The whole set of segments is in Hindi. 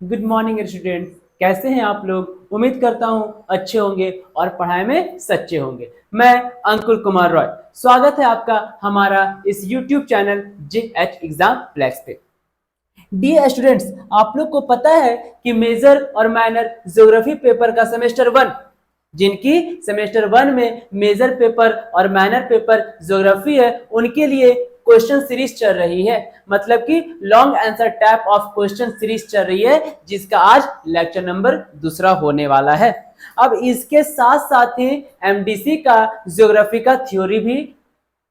Good morning student. कैसे हैं आप लोग? उम्मीद करता हूं अच्छे होंगे और पढ़ाई में सच्चे होंगे। मैं अंकुर कुमार रॉय, स्वागत है आपका हमारा इस YouTube channel JH exam flex पे। डियर स्टूडेंट्स, आप लोग को पता है कि मेजर और माइनर ज्योग्राफी पेपर का सेमेस्टर वन, जिनकी सेमेस्टर वन में मेजर पेपर और माइनर पेपर ज्योग्राफी है, उनके लिए क्वेश्चन सीरीज चल रही है। मतलब कि long answer type of question series चल रही है, जिसका आज लेक्चर नंबर दूसरा होने वाला है। अब इसके साथ साथ ही MDC का ज्योग्राफी का थ्योरी भी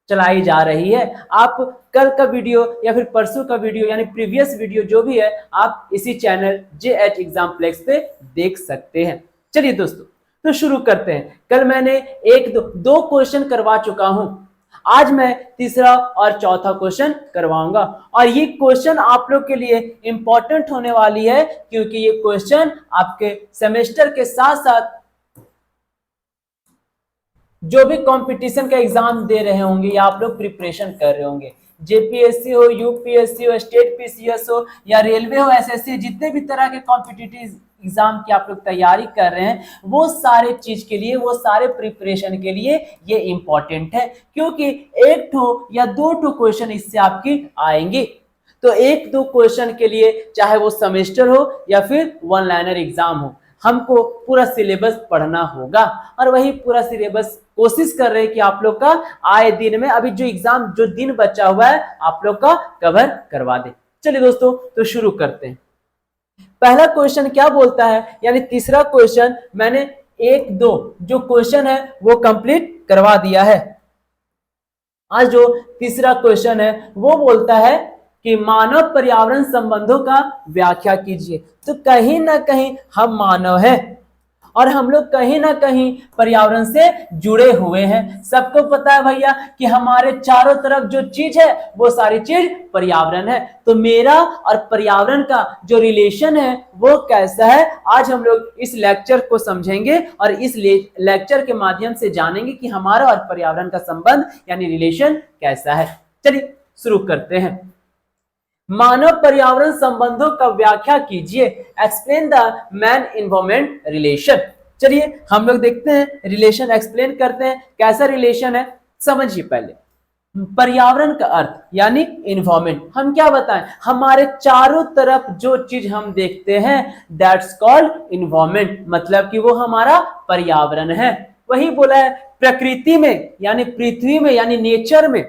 चलाई जा रही है। आप कल का वीडियो या फिर परसों का वीडियो यानी प्रीवियस वीडियो जो भी है, आप इसी चैनल JH एग्जाम फ्लेक्स पे देख सकते हैं। चलिए दोस्तों, तो शुरू करते हैं। कल मैंने एक दो क्वेश्चन करवा चुका हूं। आज मैं तीसरा और चौथा क्वेश्चन करवाऊंगा, और ये क्वेश्चन आप लोग के लिए इंपॉर्टेंट होने वाली है, क्योंकि ये क्वेश्चन आपके सेमेस्टर के साथ साथ जो भी कंपटीशन का एग्जाम दे रहे होंगे या आप लोग प्रिपरेशन कर रहे होंगे, JPSC हो, UPSC हो, स्टेट PCS हो या रेलवे हो, SSC, जितने भी तरह के कॉम्पिटिटिव एग्जाम की आप लोग तैयारी कर रहे हैं, वो सारे चीज के लिए, वो सारे प्रिपरेशन के लिए ये इंपॉर्टेंट है। क्योंकि एक ठो या दो ठो क्वेश्चन इससे आपकी आएंगे। तो एक दो क्वेश्चन के लिए, चाहे वो सेमेस्टर हो या फिर वन लाइनर एग्जाम हो, हमको पूरा सिलेबस पढ़ना होगा। और वही पूरा सिलेबस कोशिश कर रहे हैं कि आप लोग का आए दिन में, अभी जो एग्जाम जो दिन बचा हुआ है, आप लोग का कवर करवा दे। चलिए दोस्तों, तो शुरू करते हैं। पहला क्वेश्चन क्या बोलता है, यानी तीसरा क्वेश्चन मैंने एक दो जो क्वेश्चन है वो कंप्लीट करवा दिया है। आज जो तीसरा क्वेश्चन है वो बोलता है कि मानव पर्यावरण संबंधों का व्याख्या कीजिए। तो कहीं ना कहीं हम मानव हैं और हम लोग कहीं ना कहीं पर्यावरण से जुड़े हुए हैं। सबको पता है भैया कि हमारे चारों तरफ जो चीज है वो सारी चीज पर्यावरण है। तो मेरा और पर्यावरण का जो रिलेशन है वो कैसा है, आज हम लोग इस लेक्चर को समझेंगे और इस लेक्चर के माध्यम से जानेंगे कि हमारा और पर्यावरण का संबंध यानी रिलेशन कैसा है। चलिए शुरू करते हैं। मानव पर्यावरण संबंधों का व्याख्या कीजिए। Explain the man environment relation. चलिए हम लोग देखते हैं, रिलेशन एक्सप्लेन करते हैं। कैसा रिलेशन है समझिए। पहले पर्यावरण का अर्थ यानी इन्वायरमेंट, हम क्या बताएं, हमारे चारों तरफ जो चीज हम देखते हैं दैट्स कॉल्ड इन्वायरमेंट, मतलब कि वो हमारा पर्यावरण है। वही बोला है प्रकृति में यानी पृथ्वी में यानी नेचर में।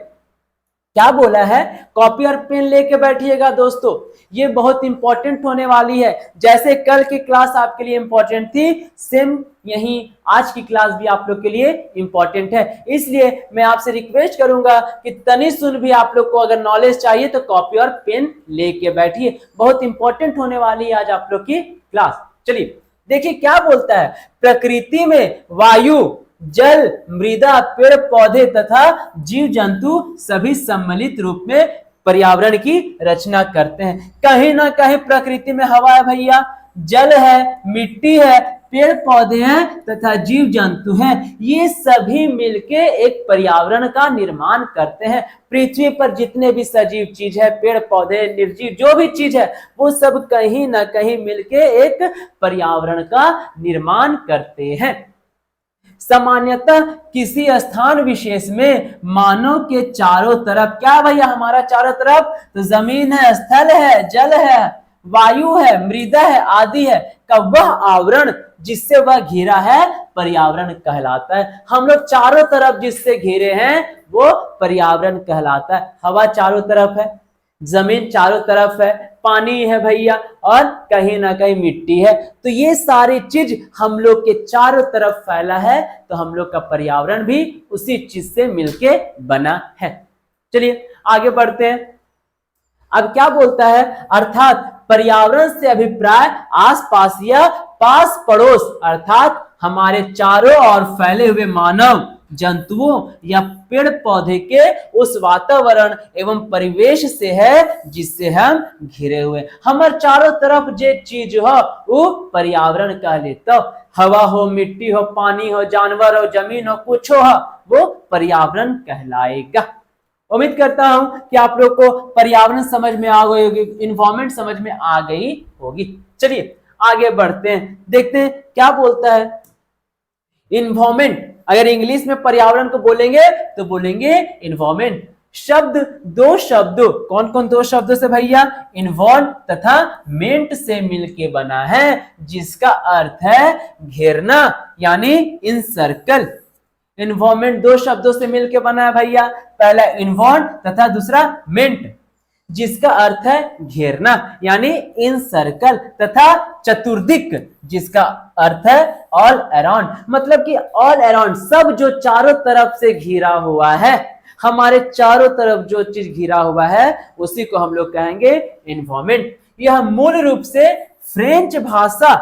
क्या बोला है, कॉपी और पेन लेके बैठिएगा दोस्तों, ये बहुत इंपॉर्टेंट होने वाली है। जैसे कल की क्लास आपके लिए इंपॉर्टेंट थी, सेम यही आज की क्लास भी आप लोग के लिए इंपॉर्टेंट है। इसलिए मैं आपसे रिक्वेस्ट करूंगा कि तनी सुन भी आप लोग को अगर नॉलेज चाहिए तो कॉपी और पेन लेके बैठिए, बहुत इंपॉर्टेंट होने वाली है आज आप लोग की क्लास। चलिए देखिए क्या बोलता है, प्रकृति में वायु, जल, मृदा, पेड़ पौधे तथा जीव जंतु सभी सम्मिलित रूप में पर्यावरण की रचना करते हैं। कहीं ना कहीं प्रकृति में हवा है भैया, जल है, मिट्टी है, पेड़ पौधे हैं तथा जीव जंतु हैं, ये सभी मिलके एक पर्यावरण का निर्माण करते हैं। पृथ्वी पर जितने भी सजीव चीज है, पेड़ पौधे, निर्जीव जो भी चीज है, वो सब कहीं ना कहीं मिलके एक पर्यावरण का निर्माण करते हैं। सामान्यतः किसी स्थान विशेष में मानव के चारों तरफ, क्या भैया हमारा चारों तरफ, तो जमीन है, स्थल है, जल है, वायु है, मृदा है, आदि है, का वह आवरण जिससे वह घिरा है पर्यावरण कहलाता है। हम लोग चारों तरफ जिससे घिरे हैं वो पर्यावरण कहलाता है। हवा चारों तरफ है, जमीन चारों तरफ है, पानी है भैया, और कहीं ना कहीं मिट्टी है। तो ये सारी चीज हम लोग के चारों तरफ फैला है, तो हम लोग का पर्यावरण भी उसी चीज से मिलके बना है। चलिए आगे बढ़ते हैं। अब क्या बोलता है, अर्थात पर्यावरण से अभिप्राय आसपास या पास पड़ोस, अर्थात हमारे चारों ओर फैले हुए मानव, जंतुओं या पेड़ पौधे के उस वातावरण एवं परिवेश से है जिससे हम घिरे हुए। हमारे चारों तरफ जो चीज हो वो पर्यावरण कह लेता। हवा हो, मिट्टी हो, पानी हो, जानवर हो, जमीन हो, कुछ हो, वो पर्यावरण कहलाएगा। उम्मीद करता हूं कि आप लोग को पर्यावरण समझ में आ गई होगी, इन्वायरमेंट समझ में आ गई होगी। चलिए आगे बढ़ते हैं, देखते हैं क्या बोलता है इन्वायरमेंट। अगर इंग्लिश में पर्यावरण को बोलेंगे तो बोलेंगे इन्वायरमेंट। शब्द, दो शब्द, कौन कौन दो शब्दों से भैया? इन्वॉल्व तथा मेंट से मिलके बना है, जिसका अर्थ है घेरना, यानी इन सर्कल। इन्वॉल्वमेंट दो शब्दों से मिलकर बना है भैया, पहला इन्वॉल्व तथा दूसरा मेंट, जिसका अर्थ है घेरना यानी इन सर्कल, तथा चतुर्दिक जिसका अर्थ है ऑल अराउंड, मतलब कि ऑल अराउंड, सब जो चारों तरफ से घिरा हुआ है, हमारे चारों तरफ जो चीज घिरा हुआ है उसी को हम लोग कहेंगे इन्वायरमेंट। यह मूल रूप से फ्रेंच भाषा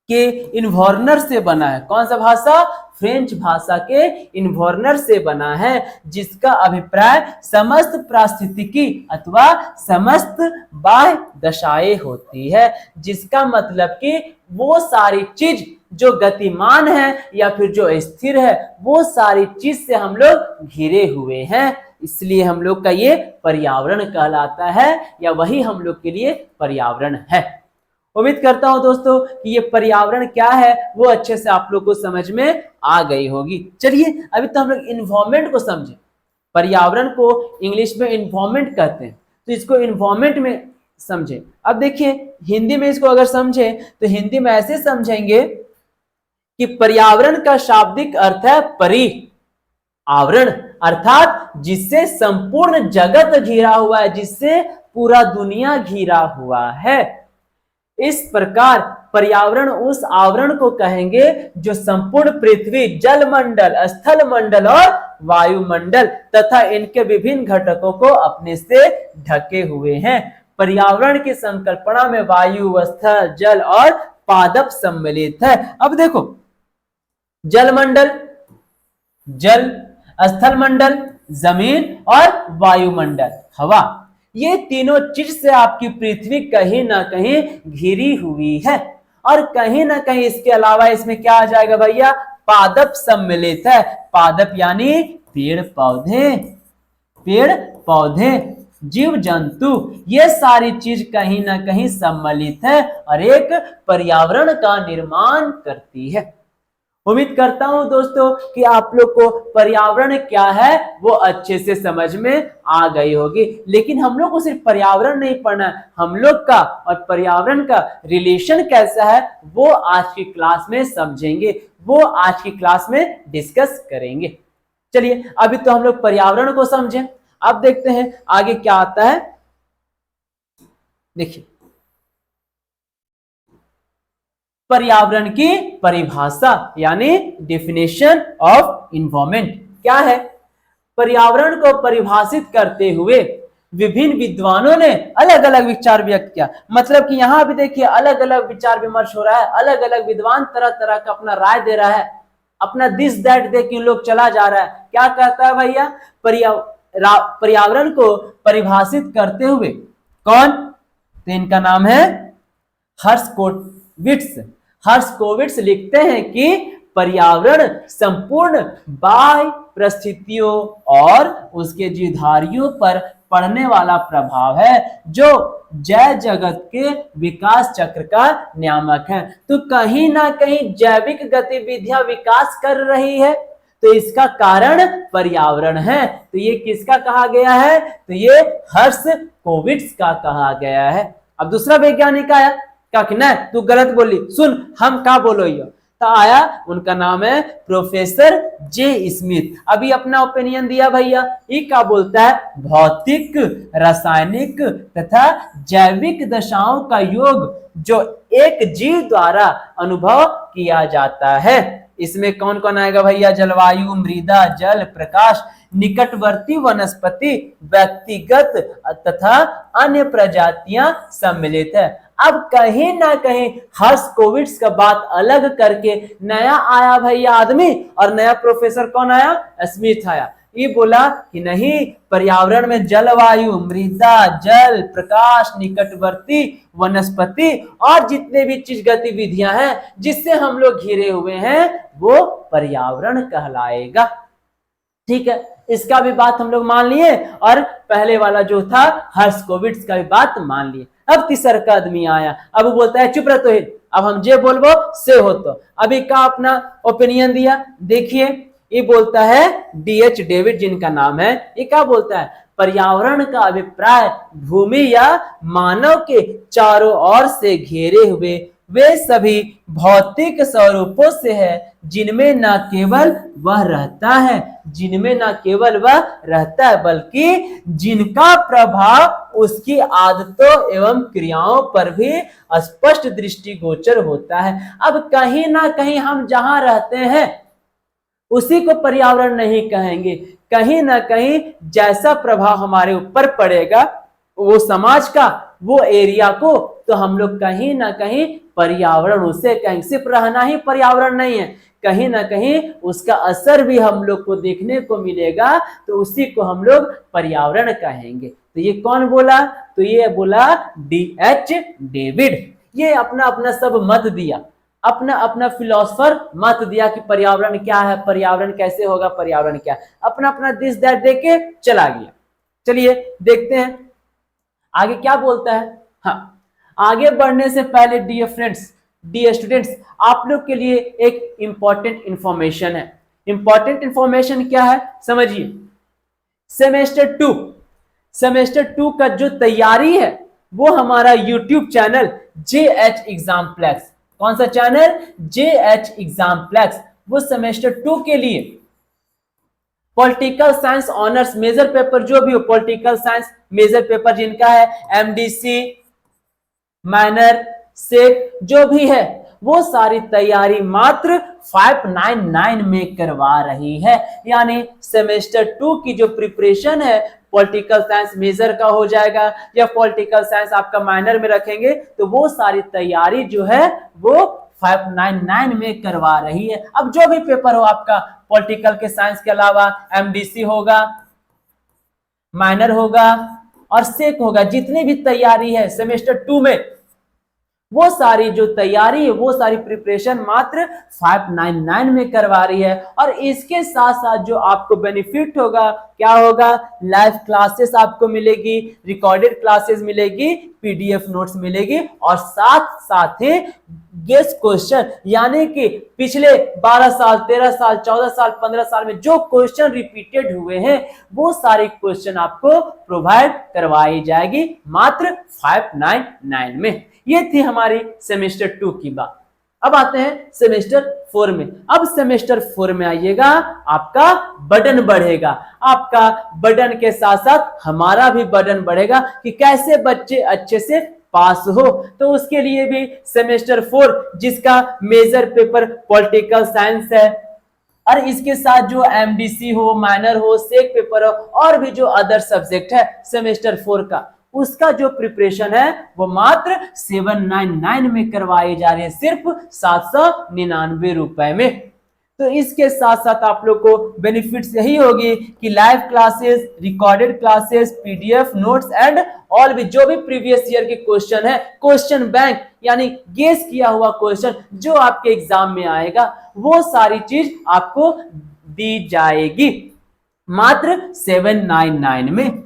के इन्वर्नर से बना है। कौन सा भाषा? फ्रेंच भाषा के इन्वर्नर से बना है, जिसका अभिप्राय समस्त पारिस्थितिकी अथवा समस्त बाह्य दशाएं होती है, जिसका मतलब कि वो सारी चीज जो गतिमान है या फिर जो स्थिर है, वो सारी चीज से हम लोग घिरे हुए हैं, इसलिए हम लोग का ये पर्यावरण कहलाता है, या वही हम लोग के लिए पर्यावरण है। उम्मीद करता हूं दोस्तों कि ये पर्यावरण क्या है वो अच्छे से आप लोग को समझ में आ गई होगी। चलिए अभी तो हम लोग इन्वायरमेंट को समझे, पर्यावरण को इंग्लिश में इन्वायरमेंट कहते हैं, तो इसको इन्वायरमेंट में समझे। अब देखिए हिंदी में इसको अगर समझे तो हिंदी में ऐसे समझेंगे कि पर्यावरण का शाब्दिक अर्थ है परि आवरण, अर्थात जिससे संपूर्ण जगत घिरा हुआ है, जिससे पूरा दुनिया घिरा हुआ है। इस प्रकार पर्यावरण उस आवरण को कहेंगे जो संपूर्ण पृथ्वी, जल मंडल, स्थल मंडल और वायुमंडल तथा इनके विभिन्न घटकों को अपने से ढके हुए हैं। पर्यावरण की संकल्पना में वायु, स्थल, जल और पादप सम्मिलित है। अब देखो जल मंडल, जल, स्थल मंडल जमीन और वायुमंडल हवा, ये तीनों चीज से आपकी पृथ्वी कहीं ना कहीं घिरी हुई है। और कहीं ना कहीं इसके अलावा इसमें क्या आ जाएगा भैया? पादप सम्मिलित है। पादप यानी पेड़ पौधे, पेड़ पौधे, जीव जंतु, ये सारी चीज कहीं ना कहीं सम्मिलित है और एक पर्यावरण का निर्माण करती है। उम्मीद करता हूं दोस्तों कि आप लोग को पर्यावरण क्या है वो अच्छे से समझ में आ गई होगी। लेकिन हम लोग को सिर्फ पर्यावरण नहीं पढ़ना है, हम लोग का और पर्यावरण का रिलेशन कैसा है वो आज की क्लास में समझेंगे, वो आज की क्लास में डिस्कस करेंगे। चलिए अभी तो हम लोग पर्यावरण को समझें, अब देखते हैं आगे क्या आता है। देखिए पर्यावरण की परिभाषा यानी डेफिनेशन ऑफ इन्वायरमेंट क्या है? पर्यावरण को परिभाषित करते हुए विभिन्न विद्वानों ने अलग अलग विचार व्यक्त किया। मतलब कि यहां भी देखिए अलग अलग विचार विमर्श हो रहा है, अलग अलग विद्वान तरह तरह का अपना राय दे रहा है, अपना दिस दैट दे के लोग चला जा रहा है। क्या कहता है भैया? पर्यावरण को परिभाषित करते हुए कौन? तो इनका नाम है हर्शकोविट्ज। हर्शकोविट्ज लिखते हैं कि पर्यावरण संपूर्ण बाह्य परिस्थितियों और उसके जीवधारियों पर पड़ने वाला प्रभाव है, जो जैव जगत के विकास चक्र का नियामक है। तो कहीं ना कहीं जैविक गतिविधियां विकास कर रही है, तो इसका कारण पर्यावरण है। तो ये किसका कहा गया है? तो ये हर्शकोविट्ज का कहा गया है। अब दूसरा वैज्ञानिक आया, क्या कि नहीं तू गलत बोली, सुन हम क्या बोलो ये, तो आया उनका नाम है प्रोफेसर जे स्मिथ। अभी अपना ओपिनियन दिया भैया, ये क्या बोलता है? भौतिक, रासायनिक तथा जैविक दशाओं का योग जो एक जीव द्वारा अनुभव किया जाता है। इसमें कौन कौन आएगा भैया? जलवायु, मृदा, जल, प्रकाश, निकटवर्ती वनस्पति, व्यक्तिगत तथा अन्य प्रजातियां सम्मिलित है। अब कहीं ना कहीं हर्शकोविट्ज का बात अलग करके नया आया भैया आदमी, और नया प्रोफेसर कौन आया? स्मिथ आया। ये बोला कि नहीं, पर्यावरण में जलवायु, मृदा, जल, प्रकाश, निकटवर्ती वनस्पति और जितने भी चीज गतिविधियां हैं जिससे हम लोग घिरे हुए हैं वो पर्यावरण कहलाएगा। ठीक है, इसका भी बात हम लोग मान लिए और पहले वाला जो था हर्स्कोविट्ज का भी बात मान लिए। अब तीसरा का आदमी आया, अब वो बोलता है चुप रह तो अब हम जे बोलबो से हो। तो अभी का अपना ओपिनियन दिया, देखिए ये बोलता है डीएच डेविड जिनका नाम है, ये क्या बोलता है, पर्यावरण का अभिप्राय भूमि या मानव के चारों ओर से घेरे हुए वे सभी भौतिक स्वरूपों से है जिनमें न केवल वह रहता है, जिनमें न केवल वह रहता है बल्कि जिनका प्रभाव उसकी आदतों एवं क्रियाओं पर भी स्पष्ट दृष्टिगोचर होता है। अब कहीं ना कहीं हम जहां रहते हैं उसी को पर्यावरण नहीं कहेंगे, कहीं ना कहीं जैसा प्रभाव हमारे ऊपर पड़ेगा वो समाज का, वो एरिया को, तो हम लोग कहीं ना कहीं पर्यावरण उसे कहेंगे। सिर्फ रहना ही पर्यावरण नहीं है, कहीं ना कहीं उसका असर भी हम लोग को देखने को मिलेगा, तो उसी को हम लोग पर्यावरण कहेंगे। तो ये कौन बोला, तो ये बोला डीएच डेविड। ये अपना अपना सब मत दिया, अपना अपना फिलोसफर मत दिया कि पर्यावरण क्या है, पर्यावरण कैसे होगा, पर्यावरण क्या है, अपना अपना दिस दैट दे के चला गया। चलिए देखते हैं आगे क्या बोलता है। हाँ, आगे बढ़ने से पहले डियर फ्रेंड्स, डियर स्टूडेंट्स, आप लोग के लिए एक इंपॉर्टेंट इंफॉर्मेशन है। इंपॉर्टेंट इंफॉर्मेशन क्या है समझिए। सेमेस्टर टू का जो तैयारी है वो हमारा यूट्यूब चैनल JH एग्जाम्प्लेक्स, कौन सा चैनल, JH एग्जाम्प्लेक्स, वो सेमेस्टर 2 के लिए political science honours major paper जो भी हो, पॉलिटिकल साइंस मेजर पेपर जिनका है, MDC माइनर सेक जो भी है, वो सारी तैयारी मात्र 599 में करवा रही है। यानी सेमेस्टर 2 की जो प्रिपरेशन है, पॉलिटिकल साइंस मेजर का हो जाएगा या पॉलिटिकल साइंस आपका माइनर में रखेंगे, तो वो सारी तैयारी जो है वो 599 में करवा रही है। अब जो भी पेपर हो आपका पॉलिटिकल के साइंस के अलावा MDC होगा, माइनर होगा और सेक होगा, जितनी भी तैयारी है सेमेस्टर 2 में, वो सारी जो तैयारी है, वो सारी प्रिपरेशन मात्र 599 में करवा रही है। और इसके साथ साथ जो आपको बेनिफिट होगा, क्या होगा, लाइव क्लासेस आपको मिलेगी, रिकॉर्डेड क्लासेस मिलेगी, PDF नोट्स मिलेगी और साथ साथ ही गेस्ट क्वेश्चन, यानी कि पिछले 12 साल 13 साल 14 साल 15 साल में जो क्वेश्चन रिपीटेड हुए हैं, वो सारे क्वेश्चन आपको प्रोवाइड करवाई जाएगी मात्र 599 में। ये थी हमारी सेमेस्टर 2 की बात। अब आते हैं सेमेस्टर 4 में। अब सेमेस्टर 4 में आइएगा, आपका बर्डन बढ़ेगा, आपका बर्डन के साथ साथ हमारा भी बर्डन बढ़ेगा कि कैसे बच्चे अच्छे से पास हो। तो उसके लिए भी सेमेस्टर 4 जिसका मेजर पेपर पॉलिटिकल साइंस है और इसके साथ जो MDC हो, माइनर हो, सेक पेपर हो और भी जो अदर सब्जेक्ट है सेमेस्टर 4 का, उसका जो प्रिपरेशन है वो मात्र 799 में करवाई जा रही है, सिर्फ 799 रुपए में। तो इसके साथ साथ आप लोग को बेनिफिट्स यही होगी कि live classes, recorded classes, PDF notes and all भी जो भी प्रीवियस ईयर के क्वेश्चन है, क्वेश्चन बैंक यानी गेस किया हुआ क्वेश्चन जो आपके एग्जाम में आएगा, वो सारी चीज आपको दी जाएगी मात्र 799 में।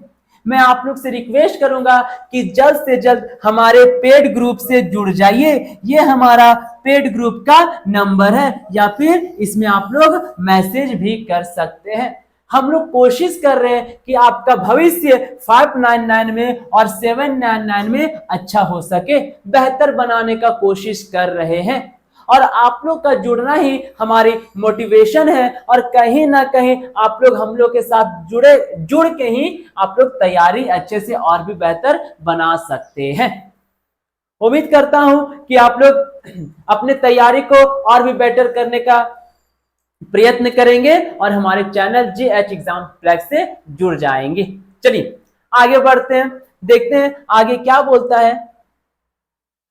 मैं आप लोग से रिक्वेस्ट करूंगा कि जल्द से जल्द हमारे पेड ग्रुप से जुड़ जाइए। ये हमारा पेड ग्रुप का नंबर है या फिर इसमें आप लोग मैसेज भी कर सकते हैं। हम लोग कोशिश कर रहे हैं कि आपका भविष्य 599 में और 799 में अच्छा हो सके, बेहतर बनाने का कोशिश कर रहे हैं और आप लोग का जुड़ना ही हमारी मोटिवेशन है और कहीं ना कहीं आप लोग हम लोग के साथ जुड़ के ही आप लोग तैयारी अच्छे से और भी बेहतर बना सकते हैं। उम्मीद करता हूं कि आप लोग अपने तैयारी को और भी बेटर करने का प्रयत्न करेंगे और हमारे चैनल JH एग्जाम्प्लेक्स से जुड़ जाएंगे। चलिए आगे बढ़ते हैं, देखते हैं आगे क्या बोलता है।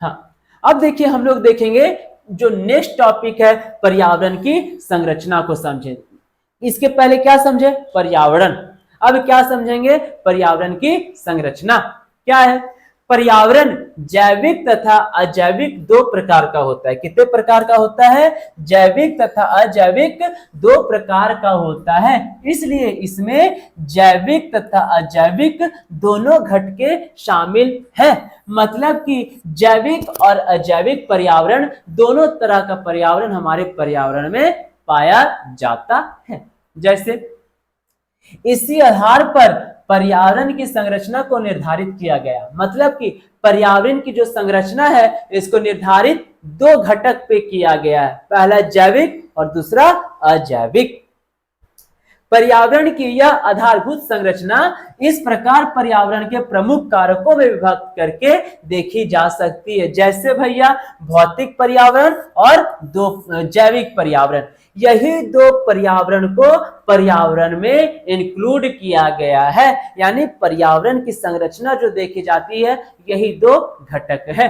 हाँ, अब देखिए हम लोग देखेंगे जो नेक्स्ट टॉपिक है पर्यावरण की संरचना को समझे। इसके पहले क्या समझे, पर्यावरण, अब क्या समझेंगे, पर्यावरण की संरचना क्या है। पर्यावरण जैविक तथा अजैविक दो प्रकार का होता है। कितने प्रकार का होता है? जैविक तथा अजैविक दो प्रकार का होता है। इसलिए इसमें जैविक तथा अजैविक दोनों घटके शामिल हैं। मतलब कि जैविक और अजैविक पर्यावरण दोनों तरह का पर्यावरण हमारे पर्यावरण में पाया जाता है। जैसे इसी आधार पर पर्यावरण की संरचना को निर्धारित किया गया। मतलब कि पर्यावरण की जो संरचना है इसको निर्धारित दो घटक पे किया गया है, पहला जैविक और दूसरा अजैविक। पर्यावरण की यह आधारभूत संरचना इस प्रकार पर्यावरण के प्रमुख कारकों में विभक्त करके देखी जा सकती है। जैसे भैया भौतिक पर्यावरण और दो जैविक पर्यावरण, यही दो पर्यावरण को पर्यावरण में इंक्लूड किया गया है। यानी पर्यावरण की संरचना जो देखी जाती है यही दो घटक है,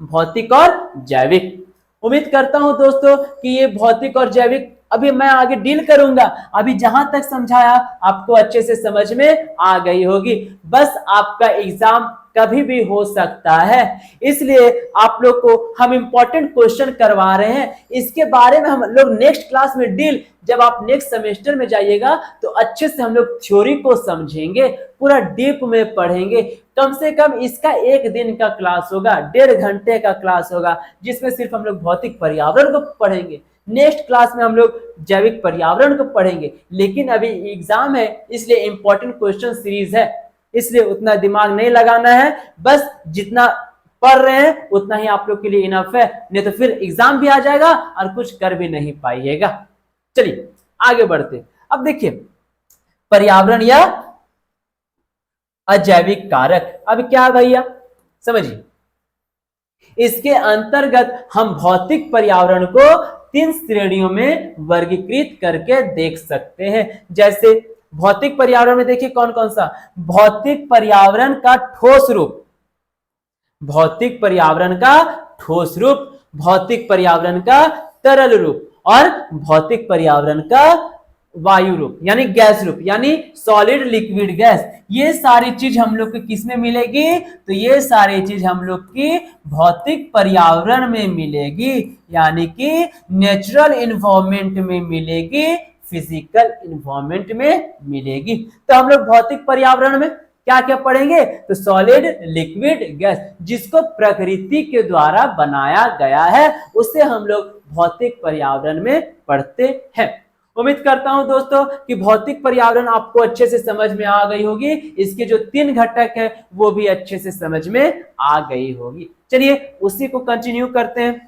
भौतिक और जैविक। उम्मीद करता हूं दोस्तों कि ये भौतिक और जैविक अभी मैं आगे डील करूंगा, अभी जहां तक समझाया आपको अच्छे से समझ में आ गई होगी। बस आपका एग्जाम कभी भी हो सकता है, इसलिए आप लोग को हम इंपॉर्टेंट क्वेश्चन करवा रहे हैं। इसके बारे में हम लोग नेक्स्ट क्लास में डील, जब आप नेक्स्ट सेमेस्टर में जाइएगा तो अच्छे से हम लोग थ्योरी को समझेंगे, पूरा डीप में पढ़ेंगे। कम से कम इसका एक दिन का क्लास होगा, 1.5 घंटे का क्लास होगा, जिसमें सिर्फ हम लोग भौतिक पर्यावरण को पढ़ेंगे। नेक्स्ट क्लास में हम लोग जैविक पर्यावरण को पढ़ेंगे। लेकिन अभी एग्जाम है इसलिए इंपॉर्टेंट क्वेश्चन सीरीज है, इसलिए उतना दिमाग नहीं लगाना है। बस जितना पढ़ रहे हैं उतना ही आप लोग के लिए इनफ है, नहीं तो फिर एग्जाम भी आ जाएगा और कुछ कर भी नहीं पाइएगा। चलिए आगे बढ़ते। अब देखिए पर्यावरण या अजैविक कारक, अब क्या भैया समझिए। इसके अंतर्गत हम भौतिक पर्यावरण को 3 श्रेणियों में वर्गीकृत करके देख सकते हैं। जैसे भौतिक पर्यावरण में देखिए कौन कौन सा, भौतिक पर्यावरण का ठोस रूप, भौतिक पर्यावरण का ठोस रूप, भौतिक पर्यावरण का तरल रूप और भौतिक पर्यावरण का वायु रूप यानी गैस रूप, यानी सॉलिड लिक्विड गैस। ये सारी चीज हम लोग को किसमें मिलेगी? तो ये सारी चीज हम लोग की भौतिक पर्यावरण में मिलेगी, यानी कि नेचुरल इन्वायरमेंट में मिलेगी, फिजिकल इन्वायरमेंट में मिलेगी। तो हम लोग भौतिक पर्यावरण में क्या क्या पढ़ेंगे? तो सॉलिड लिक्विड गैस, जिसको प्रकृति के द्वारा बनाया गया है, उसे हम लोग भौतिक पर्यावरण में पढ़ते हैं। उम्मीद करता हूं दोस्तों कि भौतिक पर्यावरण आपको अच्छे से समझ में आ गई होगी। इसके जो 3 घटक है वो भी अच्छे से समझ में आ गई होगी। चलिए उसी को कंटिन्यू करते हैं।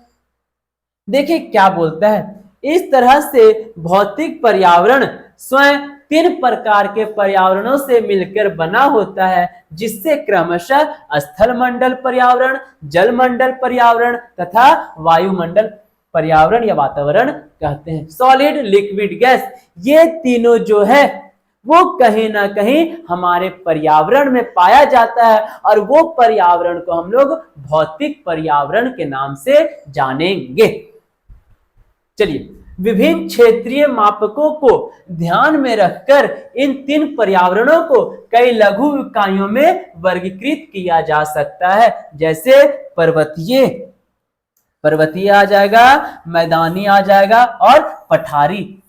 देखिए क्या बोलता है, इस तरह से भौतिक पर्यावरण स्वयं 3 प्रकार के पर्यावरणों से मिलकर बना होता है, जिससे क्रमशः स्थल मंडल पर्यावरण, जल मंडल पर्यावरण तथा वायुमंडल पर्यावरण या वातावरण कहते हैं। सॉलिड लिक्विड गैस, ये तीनों जो है वो कहीं ना कहीं हमारे पर्यावरण में पाया जाता है, और वो पर्यावरण को हम लोग भौतिक पर्यावरण के नाम से जानेंगे। चलिए विभिन्न क्षेत्रीय मापकों को ध्यान में रखकर इन 3 पर्यावरणों को कई लघु इकाइयों में वर्गीकृत किया जा सकता है। जैसे पर्वतीय आ जाएगा, मैदानी आ जाएगा और पठारी।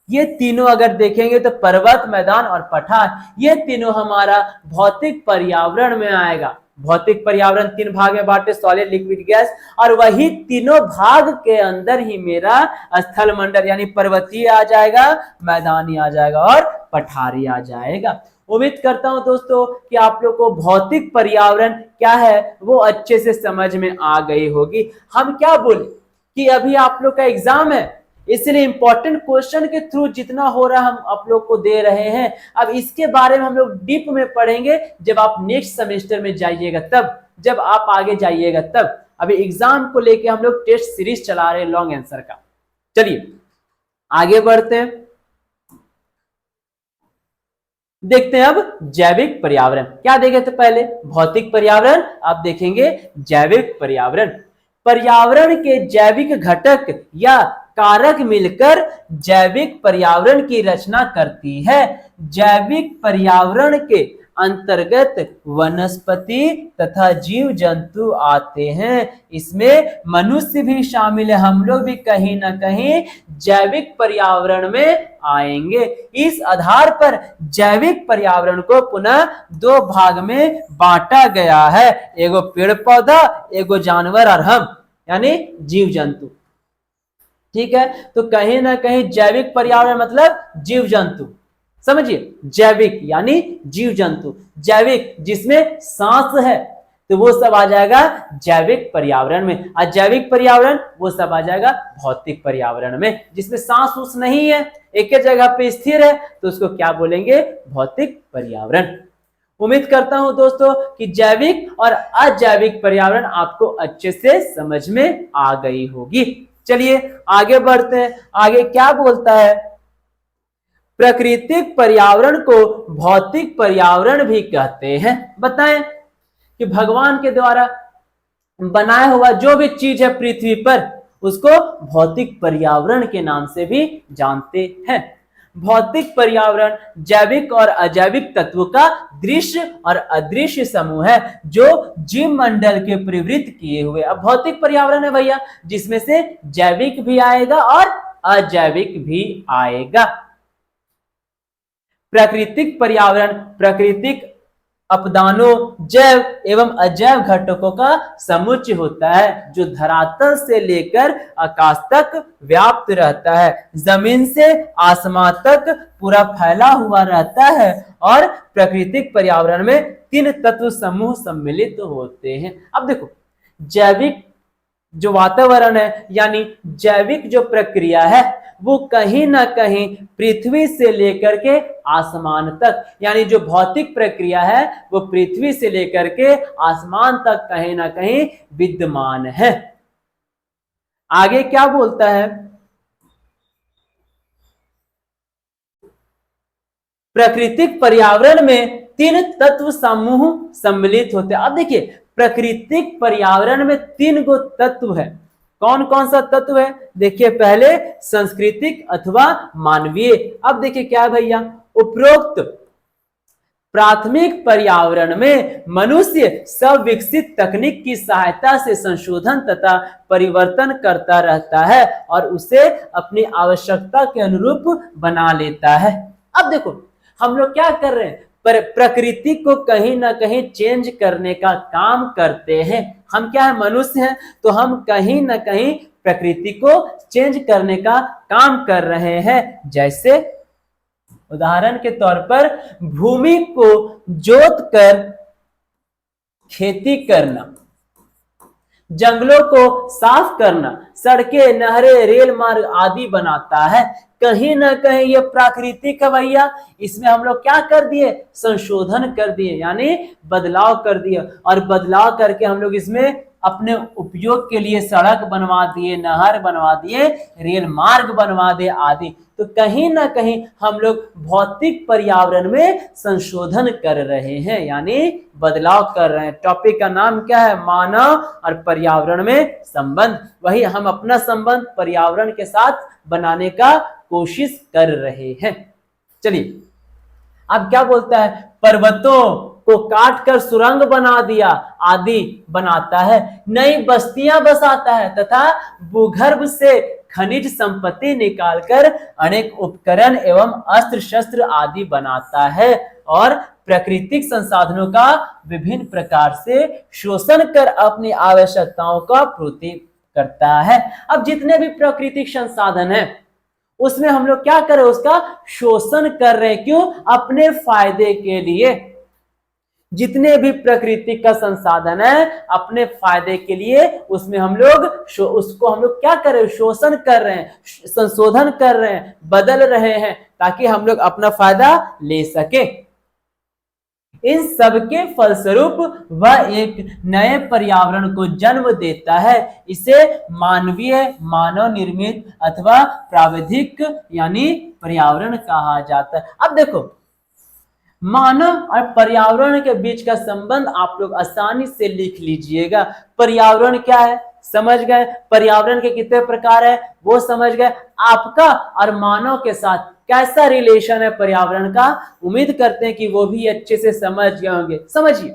ये तीनों अगर देखेंगे तो पर्वत, मैदान और पठार, ये तीनों हमारा भौतिक पर्यावरण में आएगा। भौतिक पर्यावरण 3 भाग में बांटे, सॉलिड लिक्विड गैस, और वही तीनों भाग के अंदर ही मेरा स्थल मंडल यानी पर्वतीय आ जाएगा, मैदानी आ जाएगा और पठारी आ जाएगा। उम्मीद करता हूं दोस्तों कि आप लोग को भौतिक पर्यावरण क्या है वो अच्छे से समझ में आ गई होगी। हम क्या बोले कि अभी आप लोग का एग्जाम है, इसलिए इंपॉर्टेंट क्वेश्चन के थ्रू जितना हो रहा हम आप लोग को दे रहे हैं। अब इसके बारे में हम लोग डीप में पढ़ेंगे जब आप नेक्स्ट सेमेस्टर में जाइएगा, तब जब आप आगे जाइएगा तब। अभी एग्जाम को लेके हम लोग टेस्ट सीरीज चला रहे हैं लॉन्ग आंसर का। चलिए आगे बढ़ते हैं, देखते हैं अब जैविक पर्यावरण। क्या देखे थे पहले? भौतिक पर्यावरण, अब देखेंगे जैविक पर्यावरण। पर्यावरण के जैविक घटक या कारक मिलकर जैविक पर्यावरण की रचना करती है। जैविक पर्यावरण के अंतर्गत वनस्पति तथा जीव जंतु आते हैं। इसमें मनुष्य भी शामिल है, हम लोग भी कहीं ना कहीं जैविक पर्यावरण में आएंगे। इस आधार पर जैविक पर्यावरण को पुनः दो भाग में बांटा गया है, एगो पेड़ पौधा, एगो जानवर और हम यानी जीव जंतु। ठीक है, तो कहीं ना कहीं जैविक पर्यावरण मतलब जीव जंतु, समझिए, जैविक यानी जीव जंतु, जैविक जिसमें सांस है तो वो सब आ जाएगा जैविक पर्यावरण में, और जैविक पर्यावरण वो सब आ जाएगा भौतिक पर्यावरण में। जिसमें सांस उस नहीं है, एक ही जगह पे स्थिर है, तो उसको क्या बोलेंगे, भौतिक पर्यावरण। उम्मीद करता हूं दोस्तों कि जैविक और अजैविक पर्यावरण आपको अच्छे से समझ में आ गई होगी। चलिए आगे बढ़ते हैं। आगे क्या बोलता है, प्राकृतिक पर्यावरण को भौतिक पर्यावरण भी कहते हैं। बताएं कि भगवान के द्वारा बनाया हुआ जो भी चीज है पृथ्वी पर, उसको भौतिक पर्यावरण के नाम से भी जानते हैं। भौतिक पर्यावरण जैविक और अजैविक तत्वों का दृश्य और अदृश्य समूह है जो जीव मंडल के प्रवृत्त किए हुए। अब भौतिक पर्यावरण है भैया जिसमें से जैविक भी आएगा और अजैविक भी आएगा। प्राकृतिक पर्यावरण प्राकृतिक अपदानों, जैव एवं अजैव घटकों का समुच्चय होता है जो धरातल से लेकर आकाश तक व्याप्त रहता है, जमीन से आसमान तक पूरा फैला हुआ रहता है। और प्राकृतिक पर्यावरण में तीन तत्व समूह सम्मिलित होते हैं। अब देखो, जैविक जो वातावरण है यानी जैविक जो प्रक्रिया है वो कहीं ना कहीं पृथ्वी से लेकर के आसमान तक, यानी जो भौतिक प्रक्रिया है वो पृथ्वी से लेकर के आसमान तक कहीं ना कहीं विद्यमान है। आगे क्या बोलता है, प्राकृतिक पर्यावरण में तीन तत्व समूह सम्मिलित होते हैं। अब देखिए, प्राकृतिक पर्यावरण में तीन गो तत्व है। कौन कौन सा तत्व है, देखिए, पहले सांस्कृतिक अथवा मानवीय। अब देखिए क्या है भैया, उपरोक्त प्राथमिक पर्यावरण में मनुष्य सब विकसित तकनीक की सहायता से संशोधन तथा परिवर्तन करता रहता है और उसे अपनी आवश्यकता के अनुरूप बना लेता है। अब देखो हम लोग क्या कर रहे हैं, प्रकृति को कहीं ना कहीं चेंज करने का काम करते हैं। हम क्या है, मनुष्य हैं, तो हम कहीं ना कहीं प्रकृति को चेंज करने का काम कर रहे हैं। जैसे उदाहरण के तौर पर भूमि को जोत कर खेती करना, जंगलों को साफ करना, सड़कें, नहरें, रेल मार्ग आदि बनाता है। कहीं ना कहीं ये प्राकृतिक है भैया, इसमें हम लोग क्या कर दिए, संशोधन कर दिए, यानी बदलाव कर दिए। और बदलाव करके हम लोग इसमें अपने उपयोग के लिए सड़क बनवा दिए, नहर बनवा दिए, रेल मार्ग बनवा दिए आदि। तो कहीं ना कहीं हम लोग भौतिक पर्यावरण में संशोधन कर रहे हैं, यानी बदलाव कर रहे हैं। टॉपिक का नाम क्या है, मानव और पर्यावरण में संबंध। वही हम अपना संबंध पर्यावरण के साथ बनाने का कोशिश कर रहे हैं। चलिए अब क्या बोलता है, पर्वतों को काट कर सुरंग बना दिया आदि बनाता है, नई बस्तियां बसाता है तथा भूगर्भ से खनिज संपत्ति निकालकर अनेक उपकरण एवं अस्त्र शस्त्र आदि बनाता है और प्राकृतिक संसाधनों का विभिन्न प्रकार से शोषण कर अपनी आवश्यकताओं का पूर्ति करता है। अब जितने भी प्राकृतिक संसाधन हैं उसमें हम लोग क्या कर रहे हैं, उसका शोषण कर रहे हैं। क्यों, अपने फायदे के लिए। जितने भी प्राकृतिक का संसाधन है अपने फायदे के लिए उसमें हम लोग उसको हम लोग क्या कर रहे हैं, शोषण कर रहे हैं, संशोधन कर रहे हैं, बदल रहे हैं ताकि हम लोग अपना फायदा ले सके। इन सब के फलस्वरूप वह एक नए पर्यावरण को जन्म देता है। इसे मानवीय, मानव निर्मित अथवा प्राविधिक यानी पर्यावरण कहा जाता है। अब देखो, मानव और पर्यावरण के बीच का संबंध आप लोग आसानी से लिख लीजिएगा। पर्यावरण क्या है समझ गए, पर्यावरण के कितने प्रकार है वो समझ गए। आपका और मानव के साथ कैसा रिलेशन है पर्यावरण का। उम्मीद करते हैं कि वो भी अच्छे से समझ गए होंगे। समझिए,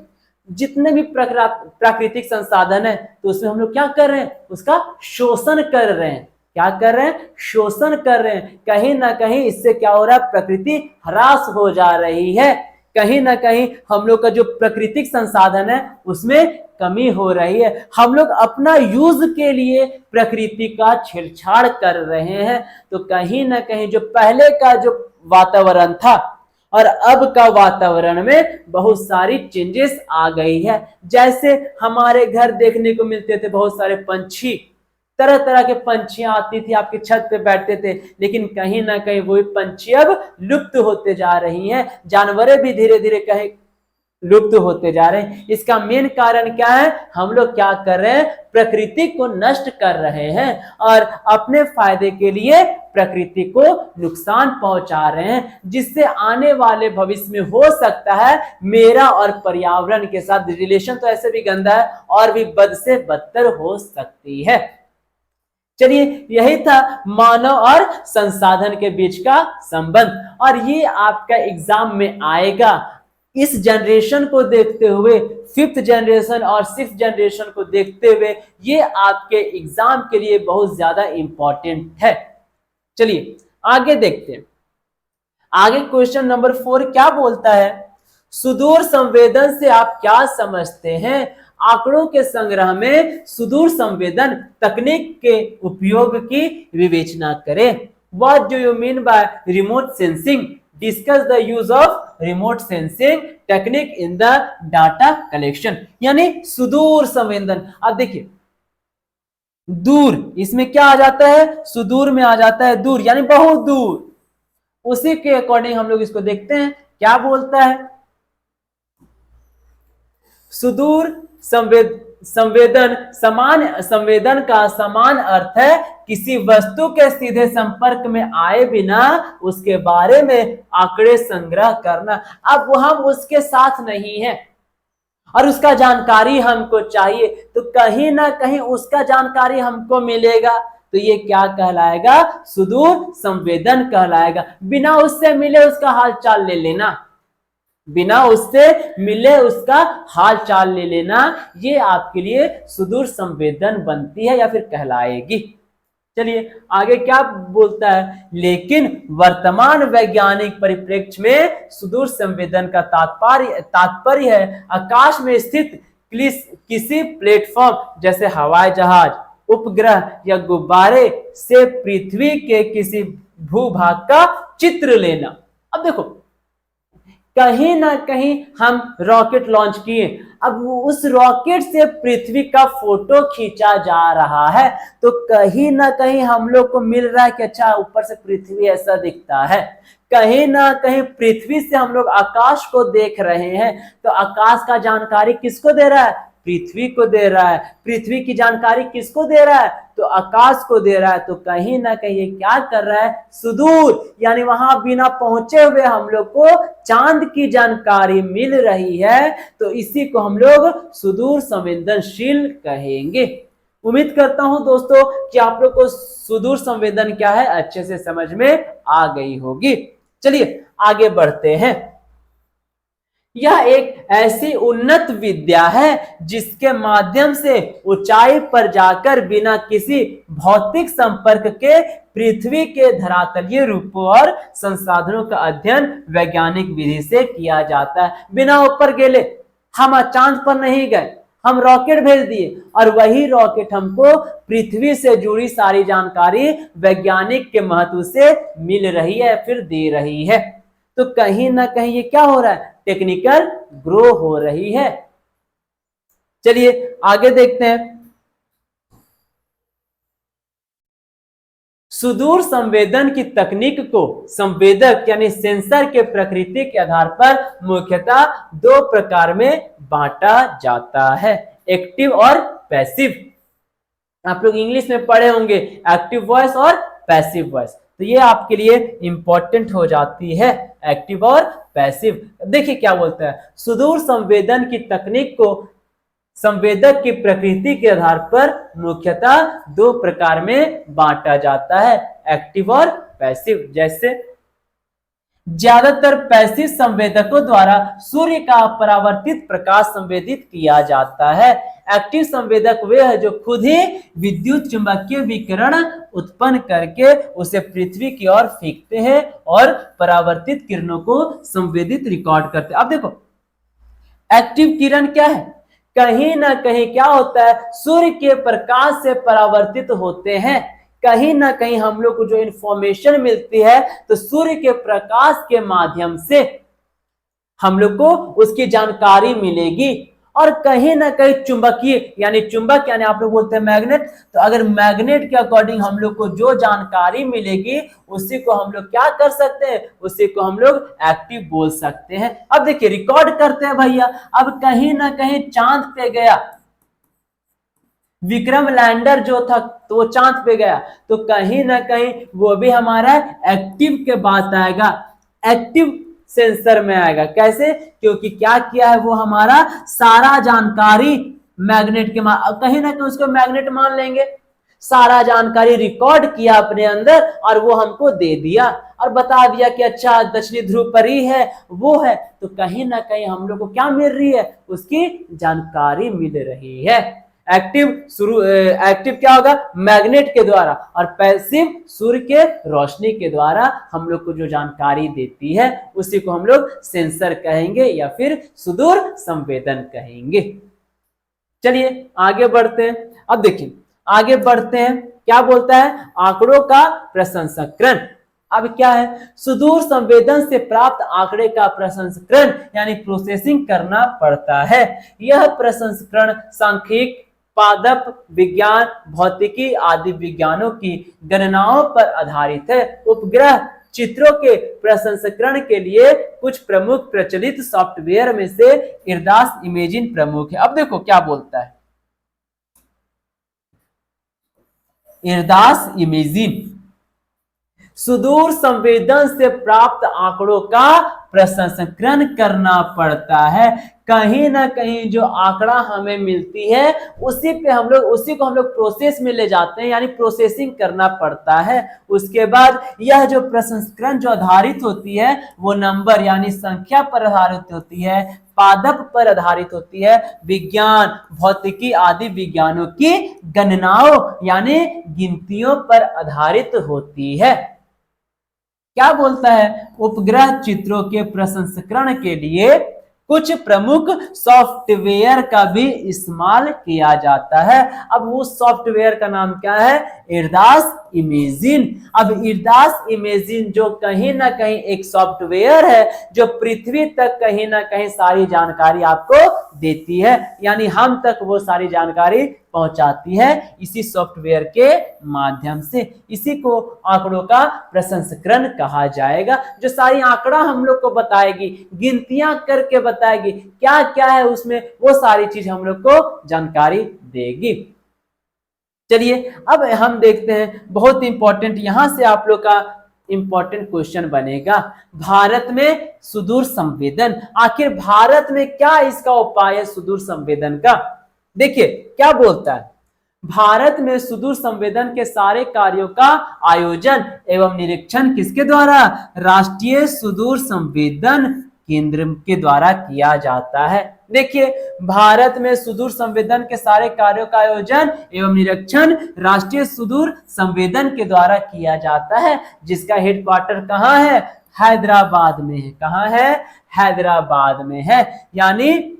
जितने भी प्राकृतिक संसाधन है तो उसमें हम लोग क्या कर रहे हैं, उसका शोषण कर रहे हैं। क्या कर रहे हैं, शोषण कर रहे हैं। कहीं ना कहीं इससे क्या हो रहा है, प्रकृति ह्रास हो जा रही है। कहीं ना कहीं हम लोग का जो प्राकृतिक संसाधन है उसमें कमी हो रही है। हम लोग अपना यूज के लिए प्रकृति का छेड़छाड़ कर रहे हैं। तो कहीं ना कहीं जो पहले का जो वातावरण था और अब का वातावरण में बहुत सारी चेंजेस आ गई है। जैसे हमारे घर देखने को मिलते थे बहुत सारे पंछी, तरह तरह के पंछियां आती थी, आपकी छत पे बैठते थे, लेकिन कहीं ना कहीं वही पंछी अब लुप्त होते जा रही हैं। जानवरें भी धीरे धीरे कहीं लुप्त होते जा रहे हैं। इसका मेन कारण क्या है, हम लोग क्या कर रहे हैं, प्रकृति को नष्ट कर रहे हैं और अपने फायदे के लिए प्रकृति को नुकसान पहुंचा रहे हैं, जिससे आने वाले भविष्य में हो सकता है मेरा और पर्यावरण के साथ रिलेशन तो ऐसे भी गंदा है और भी बद से बदतर हो सकती है। चलिए, यही था मानव और संसाधन के बीच का संबंध, और ये आपका एग्जाम में आएगा। इस जनरेशन को देखते हुए, 5th जनरेशन और 6th जनरेशन को देखते हुए, ये आपके एग्जाम के लिए बहुत ज्यादा इंपॉर्टेंट है। चलिए आगे देखते हैं। आगे क्वेश्चन नंबर 4 क्या बोलता है, सुदूर संवेदन से आप क्या समझते हैं। आंकड़ों के संग्रह में सुदूर संवेदन तकनीक के उपयोग की विवेचना करें। What do you mean by remote sensing? Discuss the use of remote sensing technique in the data collection। यानी सुदूर संवेदन। अब देखिए, दूर, इसमें क्या आ जाता है, सुदूर में आ जाता है दूर, यानी बहुत दूर। उसी के अकॉर्डिंग हम लोग इसको देखते हैं क्या बोलता है। सुदूर संवेदन, समान संवेदन का समान अर्थ है किसी वस्तु के सीधे संपर्क में आए बिना उसके बारे में आंकड़े संग्रह करना। अब वो हम उसके साथ नहीं है और उसका जानकारी हमको चाहिए, तो कहीं ना कहीं उसका जानकारी हमको मिलेगा, तो ये क्या कहलाएगा, सुदूर संवेदन कहलाएगा। बिना उससे मिले उसका हाल चाल ले लेना, बिना उससे मिले उसका हाल चाल ले लेना, ये आपके लिए सुदूर संवेदन बनती है या फिर कहलाएगी। चलिए आगे क्या बोलता है, लेकिन वर्तमान वैज्ञानिक परिप्रेक्ष्य में सुदूर संवेदन का तात्पर्य है आकाश में स्थित किसी प्लेटफॉर्म जैसे हवाई जहाज, उपग्रह या गुब्बारे से पृथ्वी के किसी भूभाग का चित्र लेना। अब देखो, कहीं ना कहीं हम रॉकेट लॉन्च किए, अब उस रॉकेट से पृथ्वी का फोटो खींचा जा रहा है, तो कहीं ना कहीं हम लोग को मिल रहा है कि अच्छा ऊपर से पृथ्वी ऐसा दिखता है। कहीं ना कहीं पृथ्वी से हम लोग आकाश को देख रहे हैं, तो आकाश का जानकारी किसको दे रहा है, पृथ्वी को दे रहा है। पृथ्वी की जानकारी किसको दे रहा है, तो आकाश को दे रहा है। तो कहीं ना कहीं ये क्या कर रहा है, सुदूर, यानी वहां बिना पहुंचे हुए हम लोग को चांद की जानकारी मिल रही है, तो इसी को हम लोग सुदूर संवेदनशील कहेंगे। उम्मीद करता हूं दोस्तों कि आप लोग को सुदूर संवेदन क्या है अच्छे से समझ में आ गई होगी। चलिए आगे बढ़ते हैं। यह एक ऐसी उन्नत विद्या है जिसके माध्यम से ऊंचाई पर जाकर बिना किसी भौतिक संपर्क के पृथ्वी के धरातलीय रूपों और संसाधनों का अध्ययन वैज्ञानिक विधि से किया जाता है। बिना ऊपर गेले, हम चांद पर नहीं गए, हम रॉकेट भेज दिए और वही रॉकेट हमको पृथ्वी से जुड़ी सारी जानकारी वैज्ञानिक के महत्व से मिल रही है, फिर दे रही है। तो कहीं ना कहीं ये क्या हो रहा है, टेक्निकल ग्रो हो रही है। चलिए आगे देखते हैं। सुदूर संवेदन की तकनीक को संवेदक यानी सेंसर के प्रकृति के आधार पर मुख्यतः 2 प्रकार में बांटा जाता है, एक्टिव और पैसिव। आप लोग इंग्लिश में पढ़े होंगे एक्टिव वॉइस और पैसिव वॉइस, तो ये आपके लिए इंपॉर्टेंट हो जाती है, एक्टिव और पैसिव। देखिए क्या बोलता है, सुदूर संवेदन की तकनीक को संवेदक की प्रकृति के आधार पर मुख्यतः 2 प्रकार में बांटा जाता है, एक्टिव और पैसिव। जैसे ज्यादातर पैसिव संवेदकों द्वारा सूर्य का परावर्तित प्रकाश संवेदित किया जाता है। एक्टिव संवेदक वे हैं जो खुद ही विद्युत चुंबकीय विकिरण उत्पन्न करके उसे पृथ्वी की ओर फेंकते हैं और परावर्तित किरणों को संवेदित रिकॉर्ड करते हैं। अब देखो एक्टिव किरण क्या है, कहीं ना कहीं क्या होता है, सूर्य के प्रकाश से परावर्तित होते हैं। कहीं ना कहीं हम लोग को जो इंफॉर्मेशन मिलती है तो सूर्य के प्रकाश के माध्यम से हम लोग को उसकी जानकारी मिलेगी। और कहीं ना कहीं चुंबकीय यानी चुंबक यानी आप लोग बोलते हैं मैग्नेट, तो अगर मैग्नेट के अकॉर्डिंग हम लोग को जो जानकारी मिलेगी उसी को हम लोग क्या कर सकते हैं, उसी को हम लोग एक्टिव बोल सकते हैं। अब देखिए रिकॉर्ड करते हैं भैया, अब कहीं ना कहीं चांद पे गया विक्रम लैंडर जो था तो वो चांद पे गया, तो कहीं ना कहीं वो भी हमारा एक्टिव के बात आएगा, एक्टिव सेंसर में आएगा। कैसे, क्योंकि क्या किया है वो हमारा सारा जानकारी मैग्नेट के कहीं ना कहीं उसको मैग्नेट मान लेंगे, सारा जानकारी रिकॉर्ड किया अपने अंदर और वो हमको दे दिया और बता दिया कि अच्छा दक्षिणी ध्रुव पर ही है वो है, तो कहीं ना कहीं हम लोग को क्या मिल रही है, उसकी जानकारी मिल रही है। एक्टिव क्या होगा, मैग्नेट के द्वारा, और पैसिव सूर्य के रोशनी के द्वारा हम लोग को जो जानकारी देती है उसी को हम लोग सेंसर कहेंगे या फिर सुदूर संवेदन कहेंगे। चलिए आगे बढ़ते हैं। अब देखिए आगे बढ़ते हैं, क्या बोलता है, आंकड़ों का प्रसंस्करण। अब क्या है, सुदूर संवेदन से प्राप्त आंकड़े का प्रसंस्करण यानी प्रोसेसिंग करना पड़ता है। यह प्रसंस्करण सांख्यिक, पादप विज्ञान, भौतिकी आदि विज्ञानों की गणनाओं पर आधारित है। उपग्रह चित्रों के प्रसंस्करण के लिए कुछ प्रमुख प्रचलित सॉफ्टवेयर में से इरदास इमेजिन प्रमुख है। अब देखो क्या बोलता है, इरदास इमेजिन सुदूर संवेदन से प्राप्त आंकड़ों का प्रसंस्करण करना पड़ता है। कहीं ना कहीं जो आंकड़ा हमें मिलती है उसी को हम लोग प्रोसेस में ले जाते हैं यानी प्रोसेसिंग करना पड़ता है। उसके बाद यह जो प्रसंस्करण जो आधारित होती है वो नंबर यानी संख्या पर आधारित होती है, पादप पर आधारित होती है, विज्ञान, भौतिकी आदि विज्ञानों की गणनाओं यानी गिनतियों पर आधारित होती है। क्या बोलता है, उपग्रह चित्रों के प्रसंस्करण के लिए कुछ प्रमुख सॉफ्टवेयर का भी इस्तेमाल किया जाता है। अब उस सॉफ्टवेयर का नाम क्या है, इरदास इमेजिन। अब इरदास इमेजिन जो कहीं ना कहीं एक सॉफ्टवेयर है जो पृथ्वी तक कहीं ना कहीं सारी जानकारी आपको देती है, यानी हम तक वो सारी जानकारी पहुंचाती है इसी सॉफ्टवेयर के माध्यम से। इसी को आंकड़ों का प्रसंस्करण कहा जाएगा, जो सारी आंकड़ा हम लोग को बताएगी, गिनतियां करके बताएगी क्या क्या है उसमें, वो सारी चीज हम लोग को जानकारी देगी। चलिए अब हम देखते हैं, बहुत इंपॉर्टेंट यहां से आप लोग का इंपॉर्टेंट क्वेश्चन बनेगा, भारत में सुदूर संवेदन, आखिर भारत में क्या इसका उपाय है सुदूर संवेदन का। देखिए क्या बोलता है, भारत में सुदूर संवेदन के सारे कार्यों का आयोजन एवं निरीक्षण किसके द्वारा, राष्ट्रीय सुदूर संवेदन केंद्र के द्वारा किया जाता है। देखिए भारत में सुदूर संवेदन के सारे कार्यों का आयोजन एवं निरीक्षण राष्ट्रीय सुदूर संवेदन के द्वारा किया जाता है, जिसका हेडक्वार्टर कहाँ है, हैदराबाद में है। कहाँ है, हैदराबाद में है। यानी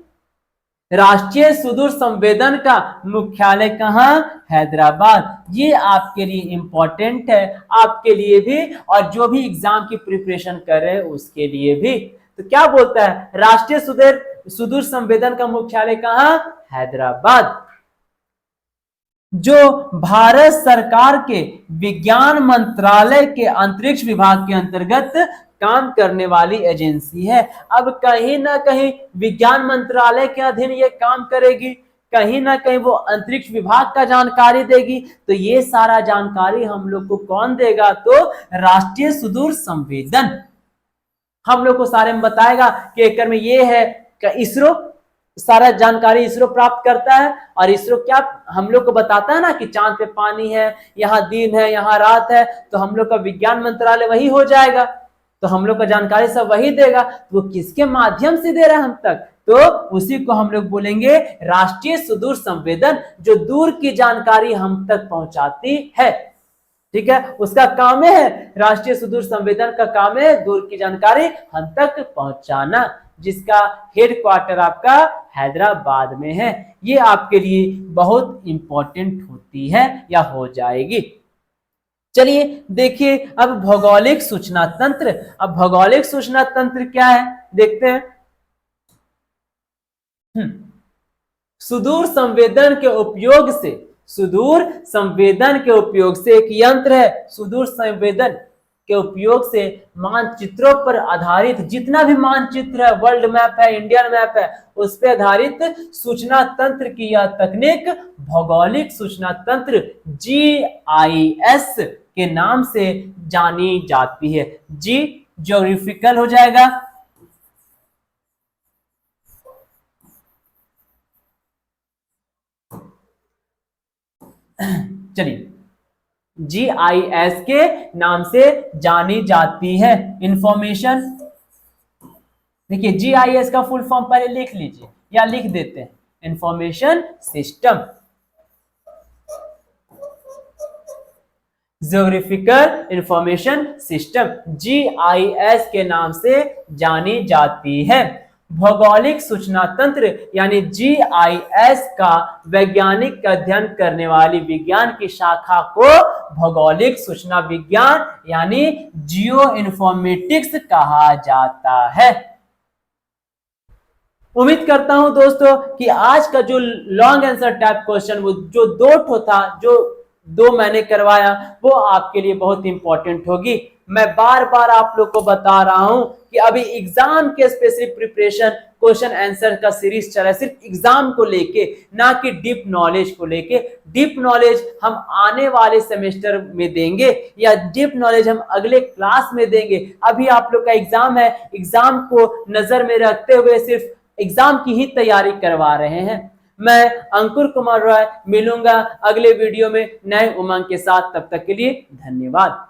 राष्ट्रीय सुदूर संवेदन का मुख्यालय कहाँ, हैदराबाद। ये आपके लिए इंपॉर्टेंट है, आपके लिए भी और जो भी एग्जाम की प्रिपरेशन कर रहे हैं उसके लिए भी। तो क्या बोलता है, राष्ट्रीय सुदूर संवेदन का मुख्यालय कहाँ, हैदराबाद। जो भारत सरकार के विज्ञान मंत्रालय के अंतरिक्ष विभाग के अंतर्गत काम करने वाली एजेंसी है। अब कहीं ना कहीं विज्ञान मंत्रालय के अधीन ये काम करेगी, कहीं ना कहीं वो अंतरिक्ष विभाग का जानकारी देगी, तो ये सारा जानकारी हम लोग को कौन देगा, तो राष्ट्रीय सुदूर संवेदन हम लोग को सारे में बताएगा कि एकड़ में ये है। इसरो सारा जानकारी इसरो प्राप्त करता है, और इसरो क्या हम लोग को बताता है ना कि चांद पे पानी है, यहाँ दिन है, यहाँ रात है, तो हम लोग का विज्ञान मंत्रालय वही हो जाएगा। तो हम लोग का जानकारी सब वही देगा, तो वो किसके माध्यम से दे रहा है हम तक, तो उसी को हम लोग बोलेंगे राष्ट्रीय सुदूर संवेदन, जो दूर की जानकारी हम तक पहुंचाती है। ठीक है, उसका काम है, राष्ट्रीय सुदूर संवेदन का काम है दूर की जानकारी हम तक पहुंचाना, जिसका हेडक्वार्टर आपका हैदराबाद में है। ये आपके लिए बहुत इंपॉर्टेंट होती है या हो जाएगी। चलिए देखिए अब भौगोलिक सूचना तंत्र। अब भौगोलिक सूचना तंत्र क्या है देखते हैं। सुदूर संवेदन के उपयोग से, सुदूर संवेदन के उपयोग से एक यंत्र है, सुदूर संवेदन के उपयोग से मानचित्रों पर आधारित जितना भी मानचित्र है, वर्ल्ड मैप है, इंडियन मैप है, उस पर आधारित सूचना तंत्र की यह तकनीक भौगोलिक सूचना तंत्र GIS के नाम से जानी जाती है। जी ज्योग्राफिकल हो जाएगा, चलिए GIS के नाम से जानी जाती है। इंफॉर्मेशन, देखिए GIS का फुल फॉर्म पहले लिख लीजिए या लिख देते हैं, information system, geographical information system, GIS के नाम से जानी जाती है। भौगोलिक सूचना तंत्र यानी GIS का वैज्ञानिक अध्ययन करने वाली विज्ञान की शाखा को भौगोलिक सूचना विज्ञान यानी जियो इन्फॉर्मेटिक्स कहा जाता है। उम्मीद करता हूं दोस्तों कि आज का जो लॉन्ग आंसर टाइप क्वेश्चन, वो जो दो था, जो दो मैंने करवाया, वो आपके लिए बहुत इंपॉर्टेंट होगी। मैं बार बार आप लोग को बता रहा हूं कि अभी एग्जाम के स्पेसिफिक प्रिपरेशन क्वेश्चन आंसर का सीरीज चला है, सिर्फ एग्जाम को लेके, ना कि डीप नॉलेज को लेके। डीप नॉलेज हम आने वाले सेमेस्टर में देंगे या डीप नॉलेज हम अगले क्लास में देंगे। अभी आप लोग का एग्जाम है, एग्जाम को नजर में रखते हुए सिर्फ एग्जाम की ही तैयारी करवा रहे हैं। मैं अंकुर कुमार रॉय मिलूंगा अगले वीडियो में नए उमंग के साथ, तब तक के लिए धन्यवाद।